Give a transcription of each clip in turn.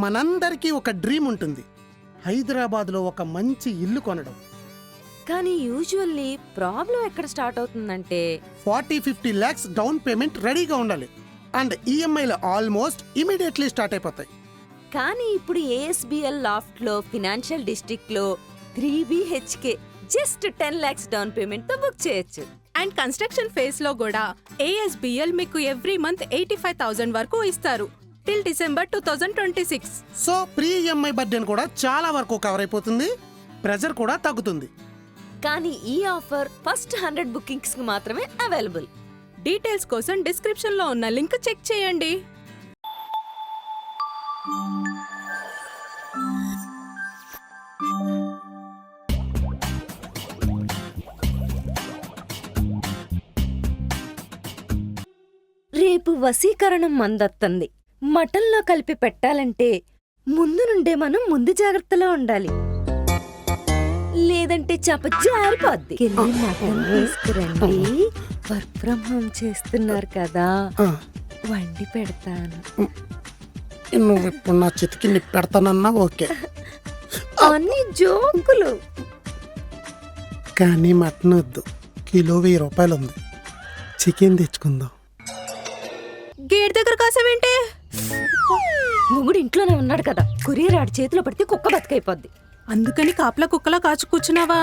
మనందరికీ ఒక డ్రీమ్ ఉంటుంది, హైదరాబాద్లో ఒక మంచి ఇల్లు కొనడం. కానీ యూజువల్లీ ప్రాబ్లం ఎక్కడ స్టార్ట్ అవుతుందంటే 40-50 lakhs డౌన్ పేమెంట్ రెడీగా ఉండాలి. అండ్ ఈఎంఐలు ఆల్మోస్ట్ ఇమీడియట్లీ స్టార్ట్ అయిపోతాయి. కానీ ఇప్పుడు ఏఎస్బిఎల్ లాఫ్ట్ లో ఫినాన్షియల్ డిస్ట్రిక్ట్ లో 3 BHK just 10 lakhs down payment తో బుక్ చేయొచ్చు. అండ్ కన్స్ట్రక్షన్ ఫేజ్ లో కూడా ఏఎస్బిఎల్ మీకు ఎవ్రీ మంత్ 85,000 వరకు ఇస్తారు till December 2026. So pre EMI budget కూడా చాలా వరకు కవర్ అయిపోతుంది, ప్రెజర్ కూడా తగ్గుతుంది. కానీ ఈ ఆఫర్ ఫస్ట్ 100 బుకింగ్స్ కి మాత్రమే అవైలబుల్. డీటెయిల్స్ కోసం డిస్క్రిప్షన్ లో ఉన్న లింక్ చెక్ చేయండి. రేపు వశీకరణం మందత్తంది. మటన్లో కలిపి పెట్టాలంటే ముందు నుండే మనం ముందు జాగ్రత్తలో ఉండాలి, లేదంటే చప జారిపోద్ది. మటన్ తీసుకురండి, వర్క్ ఫ్రమ్ హోమ్ చేస్తున్నారు కదా, వండి పెడతాను. నువ్వు ఇప్పుడు నా చితికి నిప్పెడతానన్నా ఓకే, అన్ని జోకులు. కానీ మటన్ వద్దు, కిలో 1000 రూపాయలు ఉంది, చికెన్ తెచ్చుకుందాం. గేట్ దగ్గర కాసేవేంటే? మొగుడు ఇంట్లోనే ఉన్నాడు కదా, కొరియర్ ఆడి చేతిలో పడితే కుక్క బతికైపోద్ది. అందుకని కాపలా కుక్కలా కాచు కూర్చున్నావా?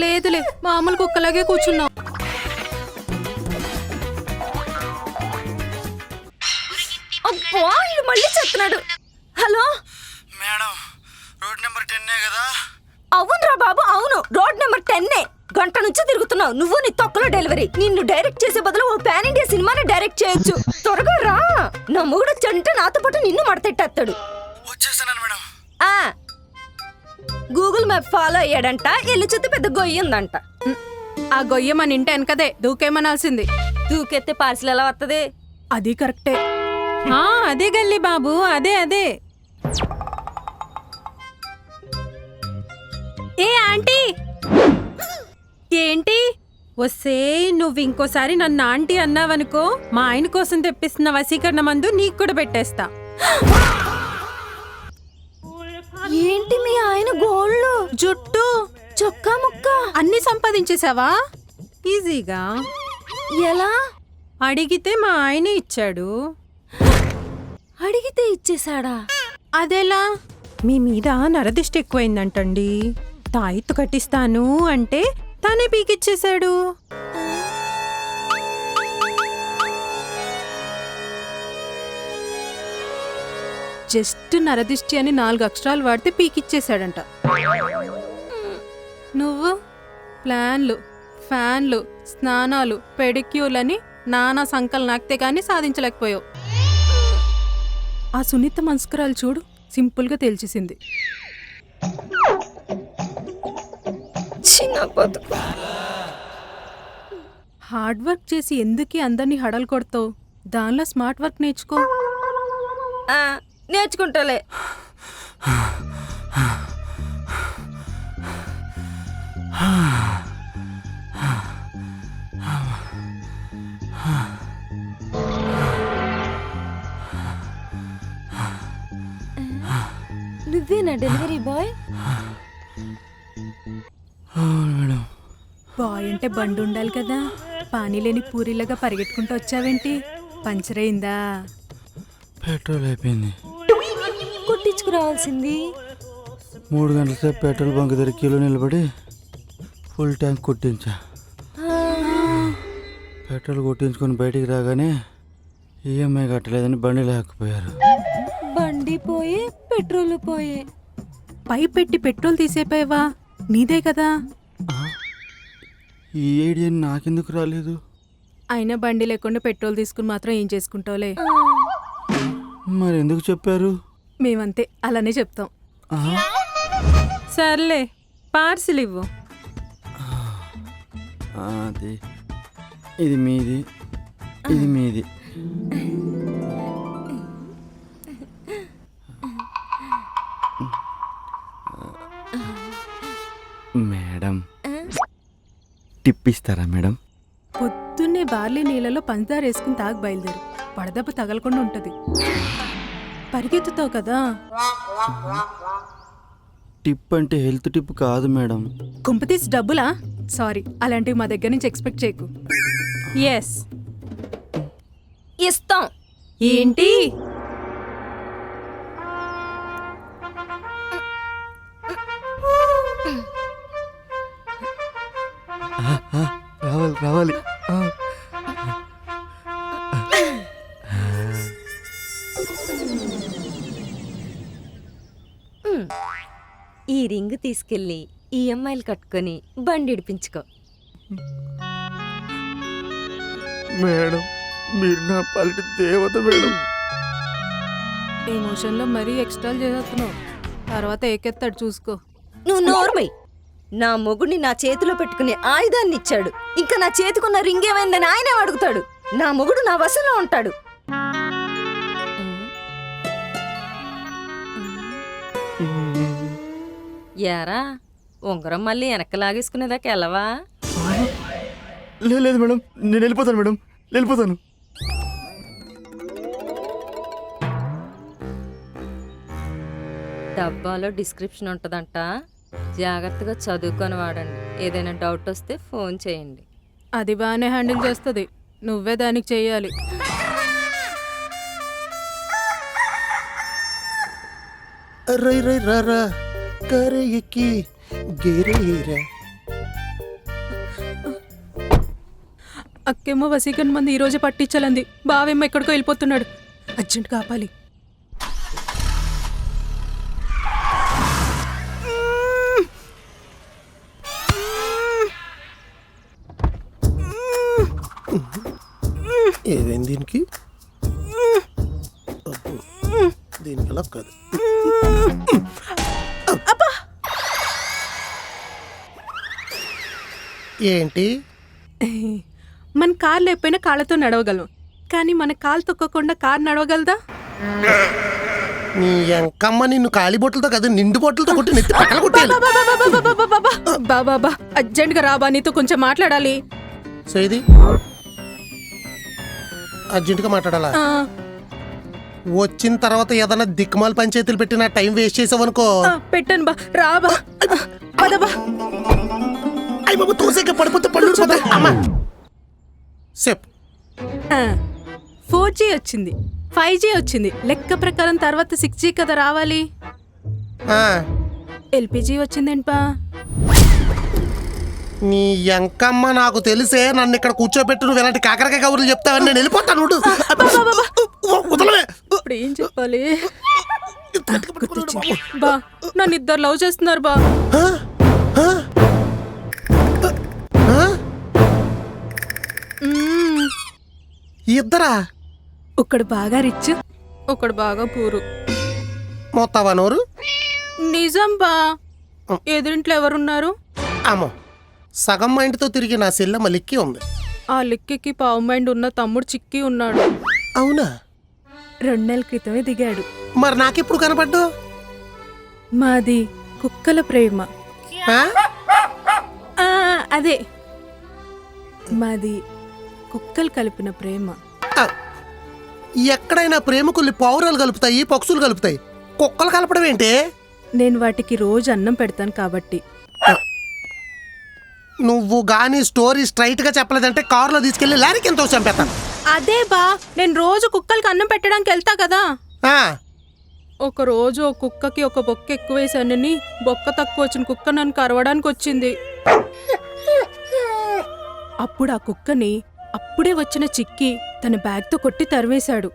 లేదులే, మామూలు కుక్కలాగే కూర్చున్నావు. మళ్ళీ చెప్తున్నాడు. హలో మేడం, రోడ్ నెంబర్ 10 కదా? అవునరా బాబు, అవును, రోడ్ నెంబర్ 10. గంట నుంచి తిరుగుతున్నావు నువ్వు, నీ తొక్కలో డెలివరీ. నిన్ను డైరెక్ట్ చేసే బదులు ఓ పాన్ ఇండియా సినిమాని డైరెక్ట్ చేయొచ్చు. త్వరగా రా, నా మొగుడు చంటే నాతో పాటు నిన్ను మడతెట్టేస్తాడు. వచ్చేసాను మేడం. గూగుల్ మ్యాప్ ఫాలో అయ్యాడంట, ఎల్లు చుట్టూ పెద్ద గొయ్యిందంట. ఆ గొయ్య మన ఇంటి వెనకదే, దూకేమనాల్సింది. దూకెత్తే పార్సిల్ ఎలా వస్తుంది? అది కరెక్టే. అదే గల్లీ బాబు, అదే అదే. ఏ ఆంటీ, ఏంటి వస్తే నువ్వు ఇంకోసారి నన్ను ఆంటీ అన్నావనుకో, మా ఆయన కోసం తెప్పిస్తున్న వశీకరణ మందు నీకు కూడా పెట్టేస్తా. ఏంటి మీ ఆయన గోళ్ళు, జుట్టు, చొక్కా ముక్క అన్ని సంపాదించేసావా ఈజీగా? ఎలా? అడిగితే మా ఆయనే ఇచ్చాడు. అడిగితే ఇచ్చేశాడా? అదెలా? మీ మీద నరదిష్టి ఎక్కువైందంటండి, తాయిత్తు కట్టిస్తాను అంటే తానే పీకిచ్చేశాడు. జస్ట్ నరదిష్టి అని 4 అక్షరాలు వాడితే పీకిచ్చేశాడంట. నువ్వు ప్లాన్లు, ఫ్యాన్లు, స్నానాలు, పెడిక్యూర్లని నానా సంకలు నాకితే కానీ సాధించలేకపోయావు. ఆ సునీత మనస్కరాలు చూడు, సింపుల్గా తేల్చేసింది. హార్డ్ వర్క్ చేసి ఎందుకు అందరినీ హడలు కొడతావు? దానిలో స్మార్ట్ వర్క్ నేర్చుకో. నేర్చుకుంటాలే. నువ్వేనా డెలివరీ బాయ్? బాయ్ అంటే బండి ఉండాలి కదా, పానీ లేని పూరిలాగా పరిగెట్టుకుంటూ వచ్చావేంటి? పంచర్ అయిందా? పెట్రోల్ అయిపోయింది, కొట్టించుకురావాల్సింది. 3 గంటల సేపు పెట్రోల్ బంక్ దగ్గర కిలో నిలబడి ఫుల్ ట్యాంక్ కొట్టించా. పెట్రోల్ కొట్టించుకొని బయటికి రాగానే ఈఎంఐ కట్టలేదని బండి లేకపోయారు. బండి పోయే, పెట్రోల్ పోయే. పైప్ పెట్టి పెట్రోల్ తీసేపోయావా? నీదే కదా. ఈ ఐడియా నాకెందుకు రాలేదు? అయినా బండి లేకుండా పెట్రోల్ తీసుకుని మాత్రం ఏం చేసుకుంటావులే. మరి ఎందుకు చెప్పారు? మేమంతే, అలానే చెప్తాం. సర్లే, పార్సిల్ ఇవ్వు. అది ఇది మీది, ఇది మీది. మేడం, టిప్ ఇస్తారా మేడం? పొద్దున్నే బార్లీ నీళ్ళలో పంచదార వేసుకుని తాగి బయలుదేరు. పడదెబ్బ తగలకుండా ఉంటది. పరిగెత్తుతావు కదా. టిప్ అంటే హెల్త్ టిప్ కాదు మేడం. కుంపతీసి డబ్బులా? సారీ, అలాంటివి మా దగ్గర నుంచి ఎక్స్పెక్ట్ చేయకు. ఎస్, ఇస్తాం. ఏంటి? రావాలి రావాలి. ఈ రింగ్ తీసుకెళ్ళి ఈఎంఐలు కట్టుకొని బండి ఇడిపించుకో. మేడం మీరు నా పల్లెటి దేవత మేడం. ఎమోషన్లో మరీ ఎక్స్ట్రాలు చేస్తున్నావు. తర్వాత ఏకెత్తాడు చూసుకో. నువ్వు నోర్మై. నా మొగుడిని నా చేతిలో పెట్టుకునే ఆయుధాన్ని ఇచ్చాడు. ఇంకా నా చేతికున్న రింగ్ ఏమైందని ఆయనే అడుగుతాడు. నా మొగుడు నా వశంలో ఉంటాడు. యారా, ఉంగరం మళ్ళీ వెనక్కి లాగేసుకునేదాకా వెళ్ళవా? లేదు మేడం, నేను వెళ్ళిపోతాను మేడం, వెళ్ళిపోతాను. డబ్బాలో డిస్క్రిప్షన్ ఉంటుందంట, జాగ్రత్తగా చదువుకొని వాడండి. ఏదైనా డౌట్ వస్తే ఫోన్ చేయండి. అది బాగానే హ్యాండిల్ చేస్తుంది, నువ్వే దానికి చెయ్యాలి. రై రై రా కరే ఎక్కి గేరేరా. అక్కేమో వసీకరణ మంది ఈ రోజే పట్టించాలంది. బావేమో ఎక్కడికో వెళ్ళిపోతున్నాడు, అర్జెంట్ కాపాలి. ఏదైంది దీనికి? దీనికి అలా కాదు. ఏంటి? మన కార్ లేకపోయినా కాళ్ళతో నడవగలం, కానీ మన కాలు తొక్కకుండా కార్ నడవగలదా? నీ ఎంకమ్మ నిన్ను ఖాళీ బొట్టలతో కదా నిండు బొట్టలతో కొట్టి నెత్తి పక్కన కొట్టాలి. బాబా అర్జెంట్ గా రాబా, నీతో కొంచెం మాట్లాడాలి. సేది అర్జెంటుగా మాట్లాడాలా? వచ్చిన తర్వాత ఏదైనా దిక్కుమాల పంచాయతీలు పెట్టి నా టైం వేస్ట్ చేసావనుకో. పెట్టాను బా, రాబా పదబా. అయ్యి బాబు తోసేక పడిపోతే పళ్ళు ఊడిపోతాయి. అమ్మా సెప్ 4G వచ్చింది, 5G వచ్చింది. లెక్క ప్రకారం తర్వాత 6G కదా రావాలి. LPG వచ్చిందేంటా? నీ ఎంకమ్మ నాకు తెలిసే నన్ను ఇక్కడ కూర్చోబెట్టు నువ్వు ఇలాంటి కాకరకాయ కబుర్లు చెప్తావని నేను వెళ్ళిపోతాను. వదలవే. ఇప్పుడు ఏం చెప్పాలి? బా నన్ను ఇద్దరు లవ్ చేస్తున్నారు బా. ఇద్దరా? ఒకడు బాగా రిచ్, ఒకడు బాగా పూరు. మొత్తావా నోరు? నిజం బా. ఎదురింట్లో ఎవరున్నారు? అమ్మో, సగం మైండ్తో తిరిగి నా సెల్లమ్మ లిక్కి ఉంది. ఆ లిక్కికి పావు మైండ్ ఉన్న తమ్ముడు చిక్కి ఉన్నాడు. అవునా? 2 నెలల క్రితమే దిగాడు. మరి నాకెప్పుడు కనపడ్డు? మాది కుక్కల ప్రేమ. అదే మాది కుక్కలు కలిపిన ప్రేమ. ఎక్కడైనా ప్రేమకుల్ని పౌరాలు కలుపుతాయి, పక్షులు కలుపుతాయి, కుక్కలు కలపడం ఏంటి? నేను వాటికి రోజు అన్నం పెడతాను కాబట్టి. నువ్వు గాని స్టోరీ స్ట్రైట్ గా చెప్పలేదంటే కారులో తీసుకెళ్లి లారీకి ఎంతో చంపేస్తాను. అదే బా, నేను రోజు కుక్కలకి అన్నం పెట్టడానికి వెళ్తా కదా. ఒక రోజు ఒక కుక్కకి ఒక బొక్క ఎక్కువ వేసానని బొక్క తక్కువ వచ్చిన కుక్క నన్ను కరవడానికి వచ్చింది. అప్పుడు ఆ కుక్కని అప్పుడే వచ్చిన చిక్కి తన బ్యాగ్తో కొట్టి తరివేశాడు.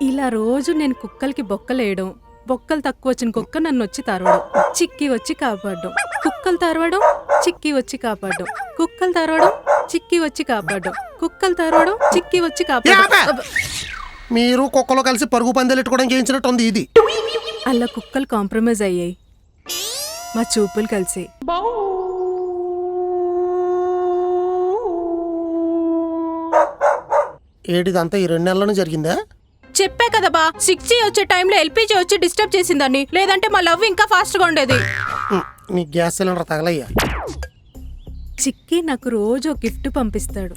ఇలా రోజు నేను కుక్కలకి బొక్కలేయడం, బొక్కలు తక్కువ వచ్చిన కుక్క నన్ను వచ్చి తరవడం, చిక్కి వచ్చి కాపాడడం, కుక్కలు తరవడం, చిక్కి వచ్చి కాపాడడం, కుక్కలు తరవడం, చిక్కి వచ్చి కాపాడడం, కుక్కలు తరవడం, చిక్కి వచ్చి కాపాడడం. మీరు కుక్కలు కలిసి పరుగు పందెలు ఎట్టుకోవడం చేయించినట్టు ఉంది ఇది. అలా కుక్కలు కాంప్రమైజ్ అయ్యాయి, మా చూపులు కలిసి. ఏడిదంతా ఈ 2 నెలల్లోనే జరిగిందా? చెప్పే కదా బా, 6G వచ్చే టైంలో LPG వచ్చి డిస్టర్బ్ చేసిందని, లేదంటే మా లవ్ ఇంకా ఫాస్ట్ గా ఉండేది. నీ గ్యాస్ సిలిండర్ తగలయ్యా. చిక్కి నాకు రోజు ఒక గిఫ్ట్ పంపిస్తాడు.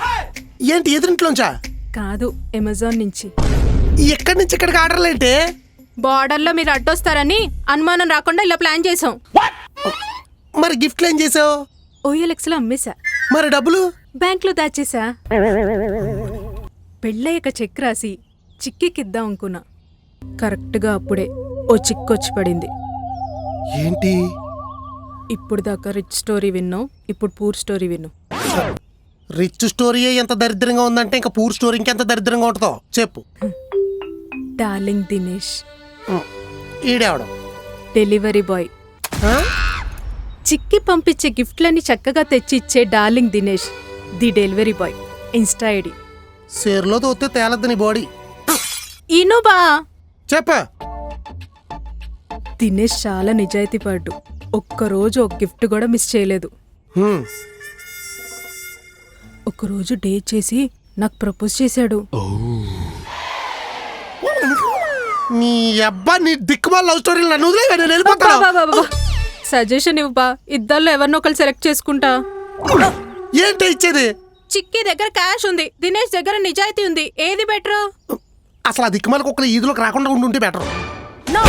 ఏంటి ఎదురింట్లోంచా? కాదు, అమెజాన్ నుంచి. ఎక్కడి నుంచి ఇక్కడికి ఆర్డర్లు ఏంటి? బార్డర్లో మీరు అడ్డొస్తారని అనుమానం రాకుండా ఇలా ప్లాన్ చేసాం. మరి గిఫ్ట్లు ఏం చేసావు? OLXలో అమ్మేశా. మరి డబ్బులు? బ్యాంక్లో దాచేసా. పెళ్ళయ్యాక చెక్ రాసి చిక్కికిద్దాం అనుకున్నా. కరెక్ట్గా అప్పుడే ఓ చిక్కు వచ్చి పడింది. ఏంటి? ఇప్పుడు దాకా రిచ్ స్టోరీ విన్నావు, ఇప్పుడు పూర్ స్టోరీ విన్నావు. రిచ్ స్టోరీ ఎంత దరిద్రంగా ఉందంటే ఇంకా పూర్ స్టోరీ ఇంకెంత దరిద్రంగా ఉంటుందో చెప్పు. డార్లింగ్ దినేష్ ఈడేవడం డెలివరీ బాయ్. చిక్కి పంపించే గిఫ్ట్లని చక్కగా తెచ్చి ఇచ్చే darling Dinesh the delivery boy. Insta ID సేరులో తోస్తే తేలద్దు నీ బాడీ. ఈనో బా. చెప్ప. దినేష్ చాలా నిజాయితీ పడ్డు. ఒక్కరోజు ఒక గిఫ్ట్ కూడా మిస్ చేయలేదు. ఒకరోజు డేట్ చేసి నాకు ప్రపోజ్ చేశాడు. నీ అబ్బా నీ దిక్కుమాల లవ్ స్టోరీలు నన్ను వదిలేవా, నేను వెళ్ళిపోతాను. సజెషన్ ఇవ్వబా, ఇద్దరిలో ఎవరినో ఒకరు సెలెక్ట్ చేసుకుంటా. ఏంటి ఇచ్చేది? చిక్కి దగ్గర క్యాష్ ఉంది, దినేష్ దగ్గర నిజాయితీ ఉంది. ఏది బెటర్? అసలు ఆ దిక్కుమాలకు ఒకరు ఈదులోకి రాకుండా ఉండుంటే better. No,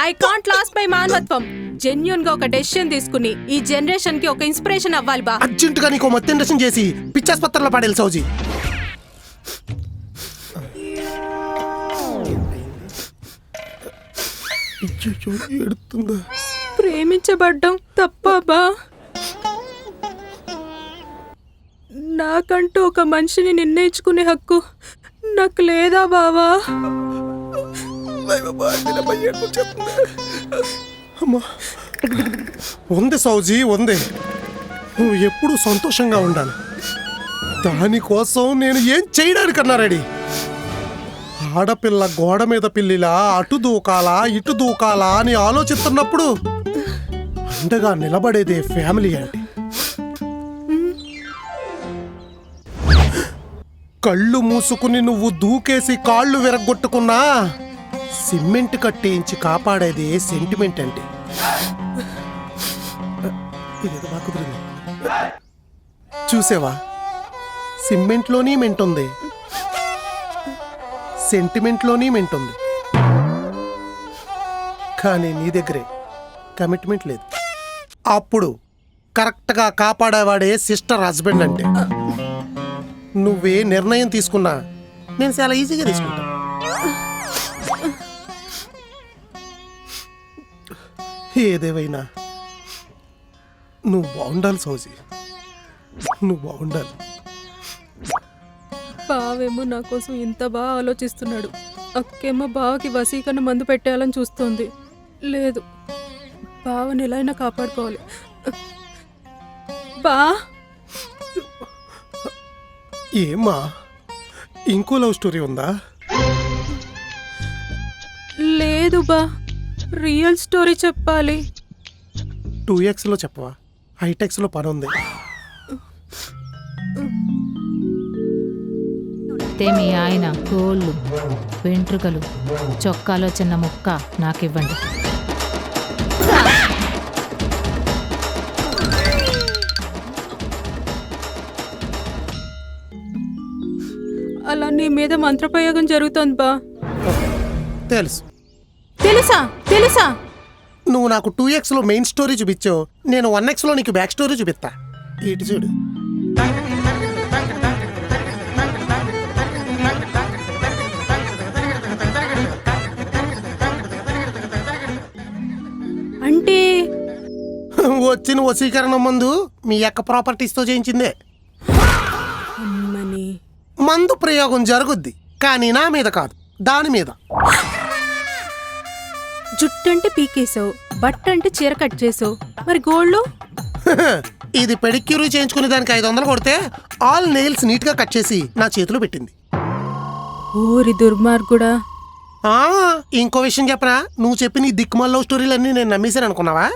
I can't lose by మానవత్వం. జెన్యూన్ గా ఒక డెసిషన్ తీసుకుని ఈ జనరేషన్ కి ఒక ఇన్స్పిరేషన్ అవ్వాలి బా. అర్జెంటుగా నీకు మొత్తం ఇండక్షన్ చేసి పిచ్చాస్పత్రిలో పడేది సౌజీ. ఎడుతుందా? ప్రేమించబడ్డం తప్పబా? నాకంటూ ఒక మనిషిని నిర్ణయించుకునే హక్కు నాకు లేదా బావా? ఉంది సౌజీ, ఉంది. నువ్వు ఎప్పుడు సంతోషంగా ఉండాలి. దానికోసం నేను ఏం చేయడానికన్నా రెడీ. ఆడపిల్ల గోడ మీద పిల్లిలా అటు దూకాలా ఇటు దూకాలా అని ఆలోచిస్తున్నప్పుడు అండగా నిలబడేదే ఫ్యామిలీ అంటే. కళ్ళు మూసుకుని నువ్వు దూకేసి కాళ్ళు విరగొట్టుకున్నా సిమెంట్ కట్టేయించి కాపాడేదే సెంటిమెంట్ అంటే. ఇదేదో బాగా కుదిరింది. చూసావా, సిమెంట్లోని మెంటుంది, సెంటిమెంట్లోని మెంటుంది. కానీ నీ దగ్గరే కమిట్మెంట్ లేదు. అప్పుడు కరెక్ట్గా కాపాడేవాడే సిస్టర్ హస్బెండ్ అంటే. నువ్వే నిర్ణయం తీసుకున్నా నేను చాలా ఈజీగా తీసుకుంటా. ఏదేవైనా నువ్వు బాగుండాలి సౌజీ, నువ్వు బాగుండాలి. బావేమో నా కోసం ఇంత బాగా ఆలోచిస్తున్నాడు. అక్కేమో బావకి వసీకరణ మందు పెట్టేయాలని చూస్తోంది. లేదు, బావని ఎలా అయినా కాపాడుకోవాలి. బా, ఏమ్మా ఇంకో లవ్ స్టోరీ ఉందా? లేదు బా, రియల్ స్టోరీ చెప్పాలి. 2Xలో చెప్పవా? హైటెక్స్లో పని ఉంది. మీ ఆయన గోళ్ళు, వెంట్రుకలు, చొక్కాలో చిన్న ముక్క నాకివ్వండి. అలా నీ మీద మంత్రప్రయోగం జరుగుతోంది బా. తెలుసు. తెలుసా? తెలుసా? నువ్వు నాకు 2Xలో మెయిన్ స్టోరీ చూపించావు, నేను 1Xలో నీకు బ్యాక్ స్టోరీ చూపిస్తా. ఇటు చూడు. అంటే వచ్చిన వశీకరణ మందు మీ అక్క ప్రాపర్టీస్తో చేయించిందే. అమ్మని, మందు ప్రయోగం జరుగుద్ది, కానీ నా మీద కాదు, దాని మీద. జుట్టంటే పీకేసావు, బట్ట అంటే చీర కట్ చేసావు, మరి గోల్డ్? ఇది పెడిక్యూర్ చేయించుకునే దానికి 500 కొడితే ఆల్ నెయిల్స్ నీట్ గా కట్ చేసి నా చేతిలో పెట్టింది. ఓరి దుర్మార్గుడా. ఇంకో విషయం చెప్పనా? నువ్వు చెప్పిన ఈ దిక్కుమాల లవ్ స్టోరీలన్నీ నేను నమ్మేశాను అనుకున్నావా?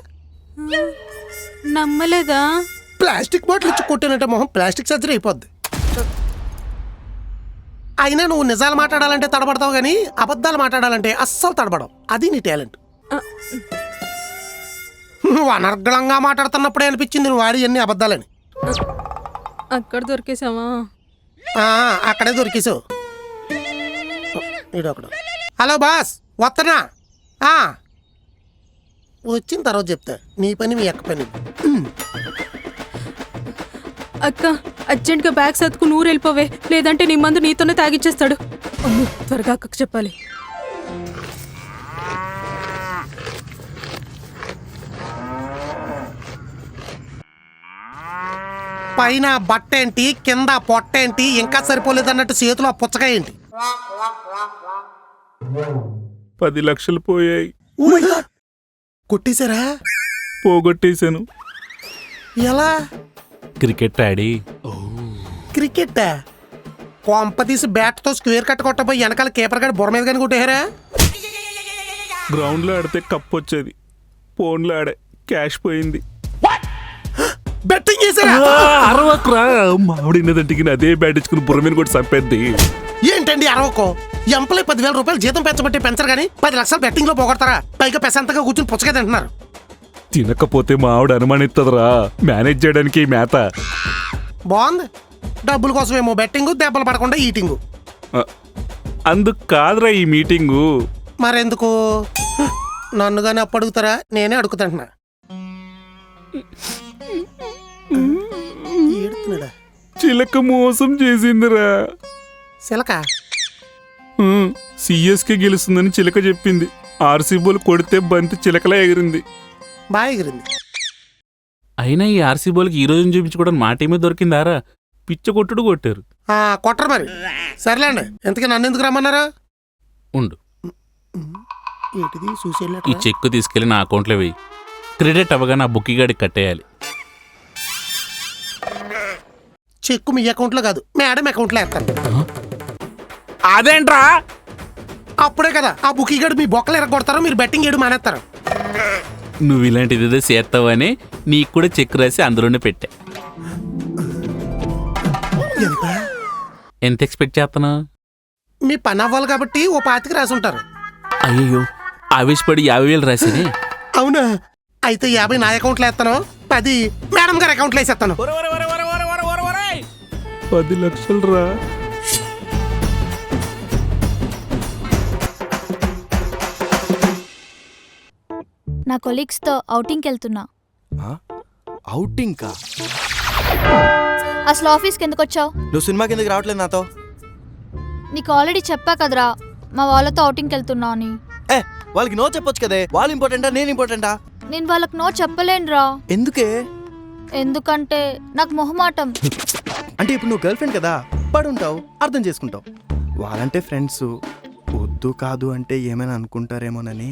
నమ్మలేదా? ప్లాస్టిక్ బాటిల్ ఇచ్చి కొట్టానంటే మొహం ప్లాస్టిక్ సర్జరీ అయిపోద్ది. అయినా నువ్వు నిజాలు మాట్లాడాలంటే తడబడతావు, కానీ అబద్ధాలు మాట్లాడాలంటే అస్సలు తడబడవు. అది నీ టాలెంట్. నువ్వు అనర్గళంగా మాట్లాడుతున్నప్పుడే అనిపించింది నువ్వు వాడి అన్ని అబద్ధాలని. అక్కడ దొరికేసావా? అక్కడే దొరికేసావు. ఈడొకడు. హలో బాస్, వస్తున్నా. వచ్చిన తర్వాత చెప్తా. నీ పని మీ అక్క పని. అక్క అర్జెంట్గా బ్యాగ్ సర్దుకు నూరు వెళ్ళిపోవే, లేదంటే నీ మందు నీతోనే తాగిచ్చేస్తాడు. అమ్మో, త్వరగా అక్కకు చెప్పాలి. పైన బట్ట ఏంటి, కింద పొట్ట ఏంటి, ఇంకా సరిపోలేదన్నట్టు చేతిలో ఆ పుచ్చకాయ ఏంటి? 10 లక్షలు పోయాయి. కొట్టేశారా? పోగొట్టేశాను. ఎలా? క్రికెట్ ఆడి క్రికెట్ కొంప తీసి బ్యాట్ తో స్క్వేర్ కట్ట కొట్టబోయి వెనకాల కీపర్ గారి బుర్ర మీద కానీ కొట్టేశారా? గ్రౌండ్ లో ఆడితే కప్ వచ్చేది, ఫోన్లో ఆడే క్యాష్ పోయింది. బెట్టింగ్ చేశారా? అరవకురా, మావిడినదంటికి అదే బ్యాట్ ఇచ్చుకుని బుర్ర మీద కూడా చంపేద్ది. ఏంటండి అరవకో? ఎంప్లాయ్ 10,000 రూపాయలు జీతం పెంచబట్టి పెంచరు కానీ 10 లక్షలు బెట్టింగ్ లో పోగొడతారా? పైగా పెసంతగా కూర్చుని పుచ్చగా తింటున్నారు. తినకపోతే మా ఆవిడ అనుమానిస్తుందిరా, మేనేజ్ చేయడానికి ఈ మేత. బాగుంది. డబ్బుల కోసమేమో బెట్టింగ్, దెబ్బలు పడకుండా ఈటింగ్. అందుకు కాదురా ఈ మీటింగు. మరెందుకు? నన్ను కానీ అప్పు అడుగుతారా? నేనే అడుగుతుంటున్నా. ఏడుతున్నాడా? చిలక మోసం చేసిందిరా. సిలక? సిఎస్కే గెలుస్తుందని చిలక చెప్పింది. ఆర్సీబోలు కొడితే బంతి చిలకలా ఎగిరింది. బాగా ఎగిరింది. అయినా ఈ ఆర్సీబోల్కి ఈ రోజున చూపించుకోవడం మా టీమే దొరికిందారా? పిచ్చ కొట్టుడు కొట్టారు. కొట్టరు మరి. సర్లేండి, ఎంతకీ నన్ను ఎందుకు రమ్మన్నారా? ఉండు, ఏంటిది? సూసైడ్ ఈ చెక్కు తీసుకెళ్లి నా అకౌంట్లో వెయ్యి. క్రెడిట్ అవ్వగా నా బుక్కిగాడికి కట్టేయాలి. చెక్కు మీ అకౌంట్లో కాదు, మేడం అకౌంట్లో వేస్తాను. అదేంట్రా? అప్పుడే కదా ఆ బుకీ గడు మీ బొక్కలు ఎరగొడతారు, మీరు బెట్టింగ్ చేయడం మానేస్తారు. నువ్వు ఇలాంటిది ఏదో చేస్తావని నీకు కూడా చెక్ రాసి అందులోనే పెట్టా. ఎంత ఎక్స్పెక్ట్ చేస్తున్నావు? మీ పని అవ్వాలి కాబట్టి ఓ 25 రాసి ఉంటారు. అయ్యో, ఆవేశపడి 50,000 రాసినే. అవునా? అయితే 50 నా అకౌంట్లో వేస్తాను, 10 మేడం గారి అకౌంట్లో వేసేస్తాను. 10 లక్షలు రా. నా కొలీగ్స్తో ఔటింగ్కి వెళ్తున్నా. అవుటింగ్ కా? అసలు ఆఫీస్కి ఎందుకు వచ్చావు? నువ్వు సినిమాకి ఎందుకు రావట్లేదు నాతో? నీకు ఆల్రెడీ చెప్పా కదరా మా వాళ్ళతో ఔటింగ్కి వెళ్తున్నా అని. వాళ్ళకి నో చెప్పొచ్చు కదే. వాళ్ళు ఇంపార్టెంటా నేను ఇంపార్టెంటా? నేను వాళ్ళకి నో చెప్పలేనురా. ఎందుకే? ఎందుకంటే నాకు మొహమాటం. అంటే ఇప్పుడు నువ్వు గర్ల్ ఫ్రెండ్ కదా, పడుంటావు, అర్థం చేసుకుంటావు. వాళ్ళంటే ఫ్రెండ్స్, వద్దు కాదు అంటే ఏమైనా అనుకుంటారేమోనని.